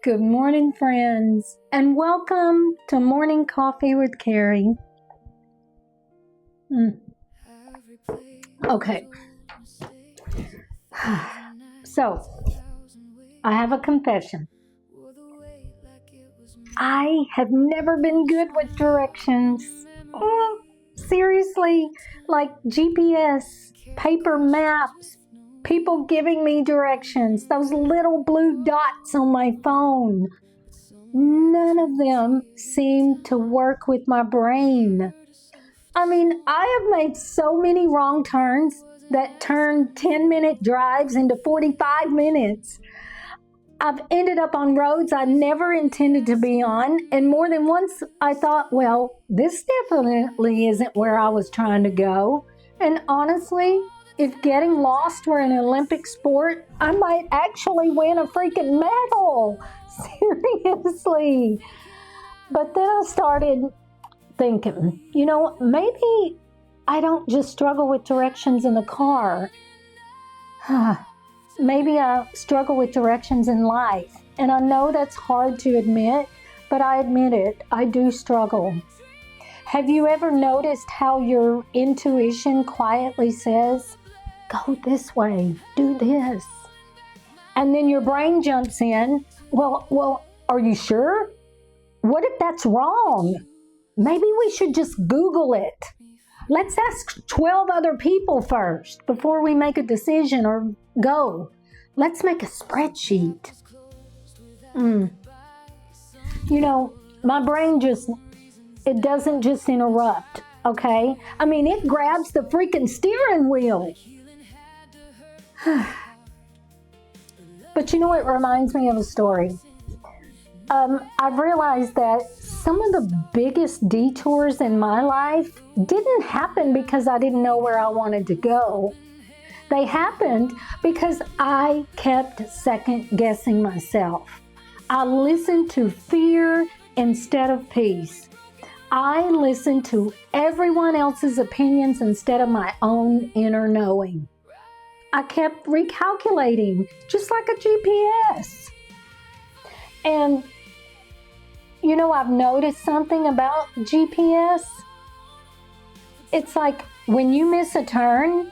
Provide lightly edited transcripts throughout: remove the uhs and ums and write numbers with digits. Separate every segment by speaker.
Speaker 1: Good morning, friends, and welcome to Morning Coffee with Carrie. Okay. So, I have a confession. I have never been good with directions. Seriously, like GPS, paper maps, people giving me directions, those little blue dots on my phone. None of them seem to work with my brain. I mean, I have made so many wrong turns that turned 10-minute drives into 45 minutes. I've ended up on roads I never intended to be on, and more than once I thought, well, this definitely isn't where I was trying to go. And honestly, if getting lost were an Olympic sport, I might actually win a freaking medal. Seriously. But then I started thinking, maybe I don't just struggle with directions in the car. Maybe I struggle with directions in life. And I know that's hard to admit, but I admit it. I do struggle. Have you ever noticed how your intuition quietly says, go this way, do this? And then your brain jumps in, well, are you sure? What if that's wrong? Maybe we should just Google it. Let's ask 12 other people first before we make a decision or go. Let's make a spreadsheet. My brain it doesn't just interrupt, okay? I mean, it grabs the freaking steering wheel. But it reminds me of a story. I've realized that some of the biggest detours in my life didn't happen because I didn't know where I wanted to go. They happened because I kept second guessing myself. I listened to fear instead of peace. I listened to everyone else's opinions instead of my own inner knowing. I kept recalculating, just like a GPS. And I've noticed something about GPS. It's like when you miss a turn,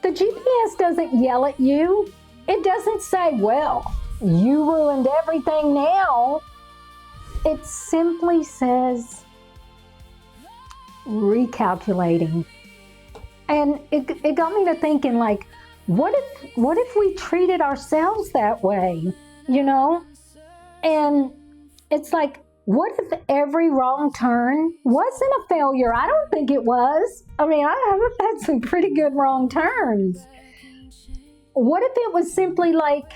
Speaker 1: the GPS doesn't yell at you. It doesn't say, well, you ruined everything now. It simply says, recalculating. And it got me to thinking, like, what if we treated ourselves that way, And it's like, what if every wrong turn wasn't a failure? I don't think it was. I mean, I have had some pretty good wrong turns. What if it was simply like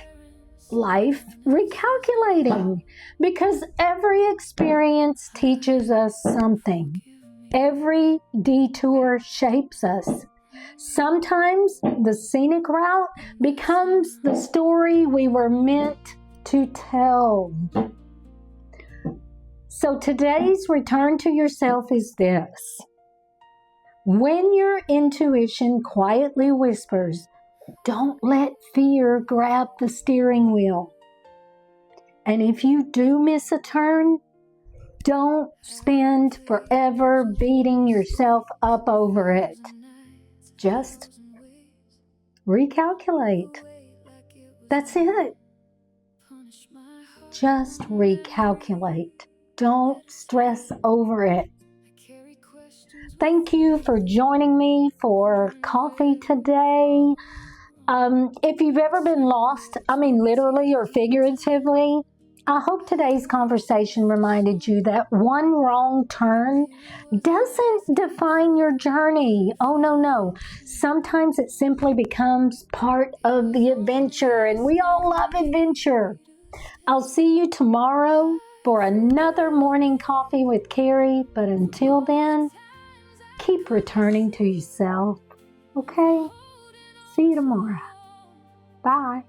Speaker 1: life recalculating? Because every experience teaches us something. Every detour shapes us. Sometimes the scenic route becomes the story we were meant to tell. So today's return to yourself is this. When your intuition quietly whispers, don't let fear grab the steering wheel. And if you do miss a turn, don't spend forever beating yourself up over it. Just recalculate. That's it. Just recalculate. Don't stress over it. Thank you for joining me for coffee today. If you've ever been lost, I mean literally or figuratively, I hope today's conversation reminded you that one wrong turn doesn't define your journey. Oh, no. Sometimes it simply becomes part of the adventure, and we all love adventure. I'll see you tomorrow for another morning coffee with Carrie, but until then, keep returning to yourself, okay? See you tomorrow. Bye.